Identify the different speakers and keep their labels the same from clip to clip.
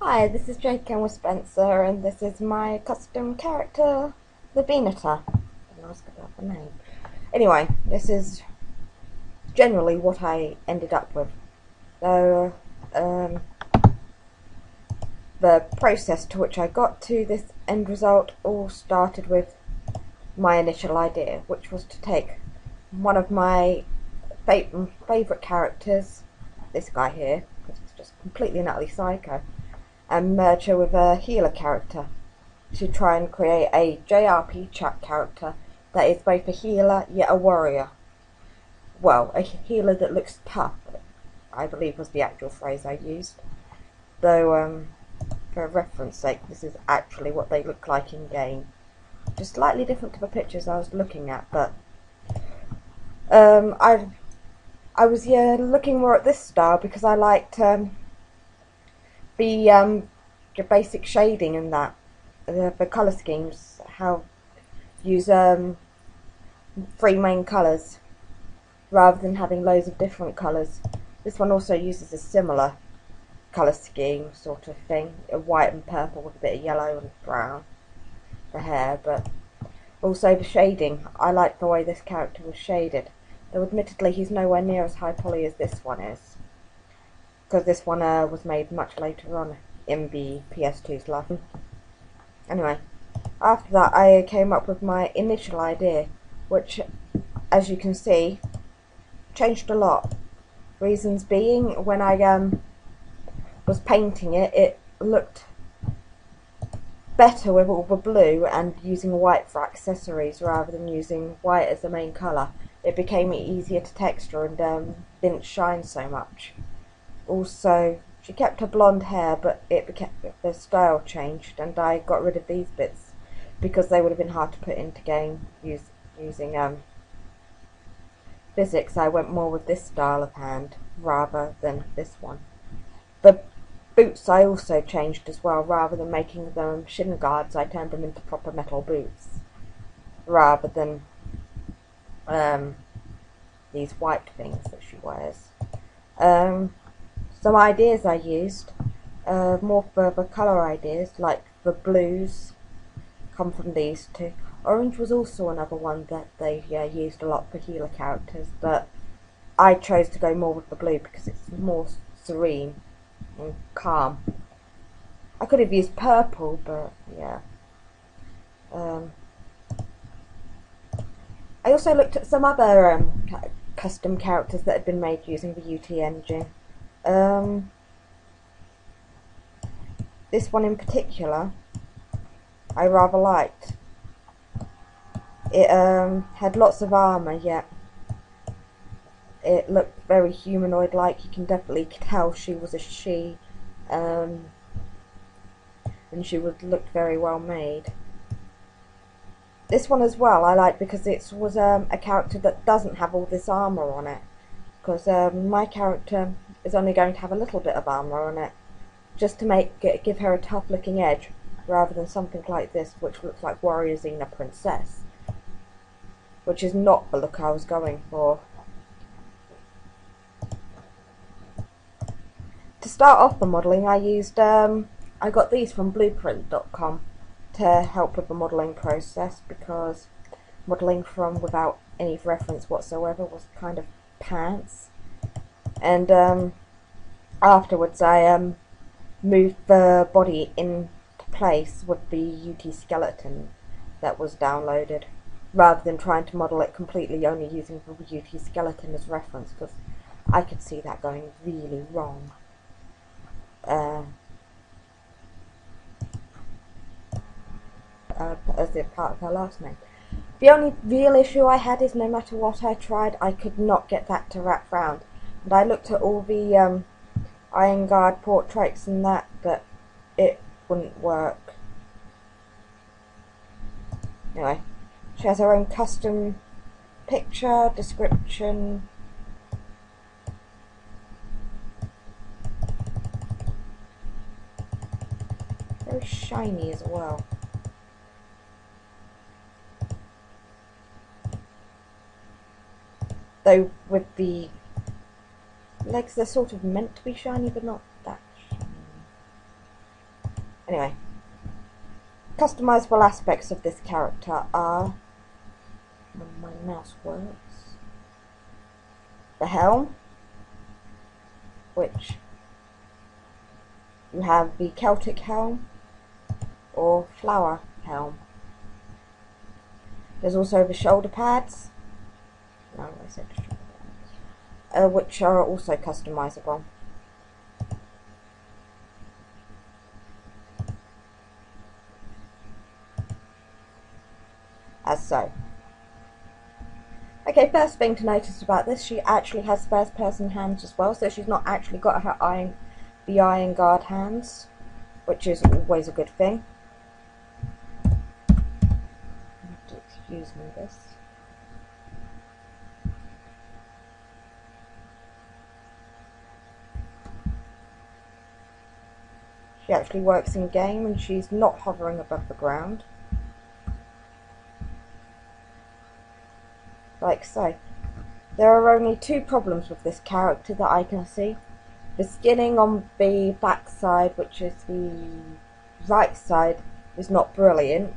Speaker 1: Hi, this is Jake and with Spencer, and this is my custom character, the Veneta. Didn't ask about the name. Anyway, this is generally what I ended up with. So, the process to which I got to this end result all started with my initial idea, which was to take one of my favourite characters, this guy here, because he's just completely and utterly psycho, and merge her with a healer character to try and create a JRP chat character that is both a healer yet a warrior. Well, a healer that looks tough, I believe was the actual phrase I used. Though, for reference sake, this is actually what they look like in game. Just slightly different to the pictures I was looking at, but I was looking more at this style because I liked the basic shading in that, the colour schemes, how use 3 main colours rather than having loads of different colours. This one also uses a similar colour scheme sort of thing, white and purple with a bit of yellow and brown for hair, but also the shading. I like the way this character was shaded, though admittedly he's nowhere near as high poly as this one is, because this one was made much later on in the PS2's life. Anyway, after that I came up with my initial idea, which, as you can see, changed a lot. Reasons being, when I was painting it, it looked better with all the blue and using white for accessories rather than using white as the main colour. It became easier to texture and didn't shine so much. Also, she kept her blonde hair, but the style changed, and I got rid of these bits because they would have been hard to put into game using physics. I went more with this style of hand rather than this one. The boots I also changed as well. Rather than making them shin guards, I turned them into proper metal boots rather than these white things that she wears. Some ideas I used, more for the colour ideas, like the blues, come from these two. Orange was also another one that they used a lot for healer characters, but I chose to go more with the blue because it's more serene and calm. I could have used purple, but yeah. I also looked at some other custom characters that had been made using the UT engine. This one in particular I rather liked. It had lots of armour, yet it looked very humanoid-like. You can definitely tell she was a she, and she looked very well made. This one as well I like because it was a character that doesn't have all this armour on it, because my character is only going to have a little bit of armour on it, just to give her a tough looking edge, rather than something like this which looks like Warrior Xena Princess, which is not the look I was going for. To start off the modelling, I used I got these from blueprint.com to help with the modelling process, because modelling from without any reference whatsoever was kind of pants. And afterwards I moved the body into place with the UT skeleton that was downloaded, rather than trying to model it completely only using the UT skeleton as reference, because I could see that going really wrong. As a part of her last name. The only real issue I had is no matter what I tried, I could not get that to wrap round. And I looked at all the Iron Guard portraits and that, but it wouldn't work. Anyway, she has her own custom picture, description. Very shiny as well. Though with the legs, they're sort of meant to be shiny, but not that shiny. Anyway, customizable aspects of this character are, when my mouse works, the helm, which you have the Celtic helm or flower helm. There's also the shoulder pads, no, I said shoulder pads, which are also customizable. As so. Okay, first thing to notice about this, she actually has first person hands as well, so she's not actually got her the iron guard hands, which is always a good thing. Excuse me this. She actually works in game and she's not hovering above the ground. Like so. There are only two problems with this character that I can see. The skinning on the back side, which is the right side, is not brilliant.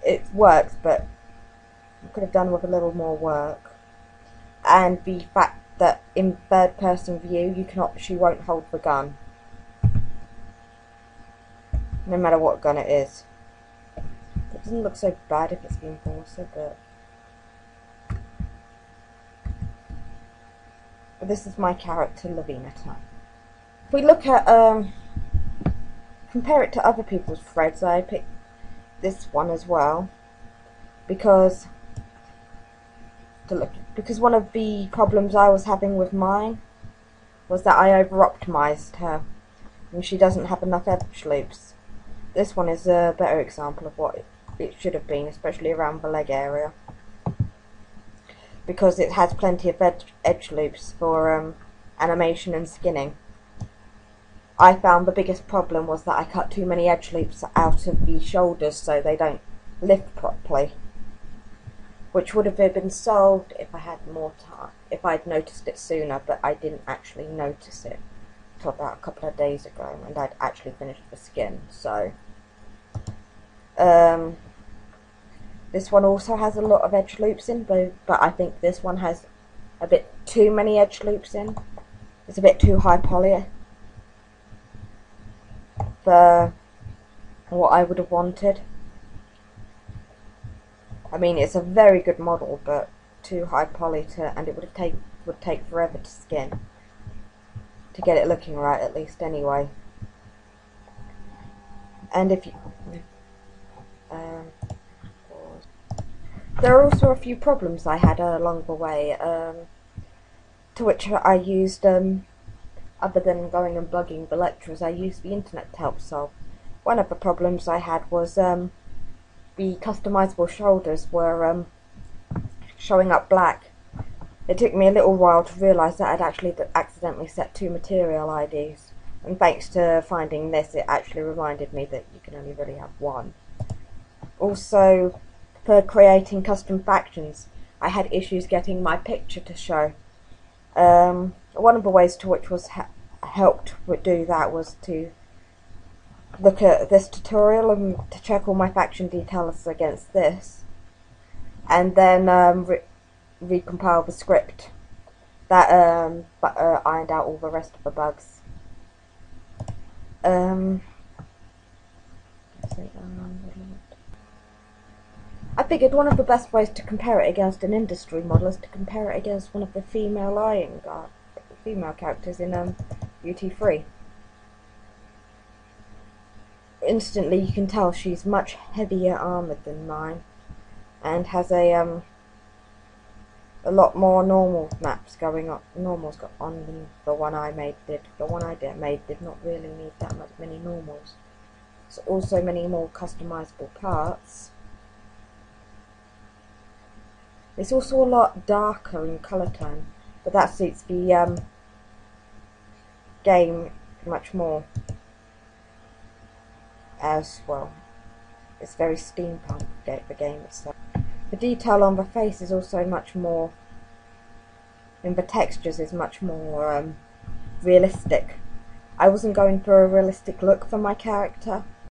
Speaker 1: It works, but I could have done with a little more work. And the fact that in third person view she won't hold the gun. No matter what gun it is. It doesn't look so bad if it's the Enforcer, but this is my character, Lavi.mp4. If we look at, compare it to other people's threads, I picked this one as well, because one of the problems I was having with mine was that I over-optimized her, and she doesn't have enough edge loops. This one is a better example of what it should have been, especially around the leg area, because it has plenty of edge loops for animation and skinning. I found the biggest problem was that I cut too many edge loops out of the shoulders so they don't lift properly, which would have been solved if I had more time, if I'd noticed it sooner, but I didn't actually notice it until about a couple of days ago, and I'd actually finished the skin. So this one also has a lot of edge loops in, but I think this one has a bit too many edge loops in. It's a bit too high poly for what I would have wanted. I mean, it's a very good model, but too high poly and it would take forever to skin to get it looking right, at least anyway. And if you there are also a few problems I had along the way, to which I used, other than going and bugging the lecturers, I used the internet to help solve. One of the problems I had was the customizable shoulders were showing up black. It took me a little while to realise that I'd actually accidentally set 2 material IDs, and thanks to finding this, it actually reminded me that you can only really have one. Also, for creating custom factions, I had issues getting my picture to show. One of the ways to which was helped do that was to look at this tutorial and to check all my faction details against this, and then recompile the script that ironed out all the rest of the bugs. I figured one of the best ways to compare it against an industry model is to compare it against one of the female characters in UT3. Instantly you can tell she's much heavier armoured than mine, and has a lot more normal maps going on. Normals got on than the one I made did. The one I made did not really need that many normals. So also many more customizable parts. It's also a lot darker in colour tone, but that suits the game much more as well. It's very steampunk, the game itself. The detail on the face is also much more, in the textures, is much more realistic. I wasn't going for a realistic look for my character,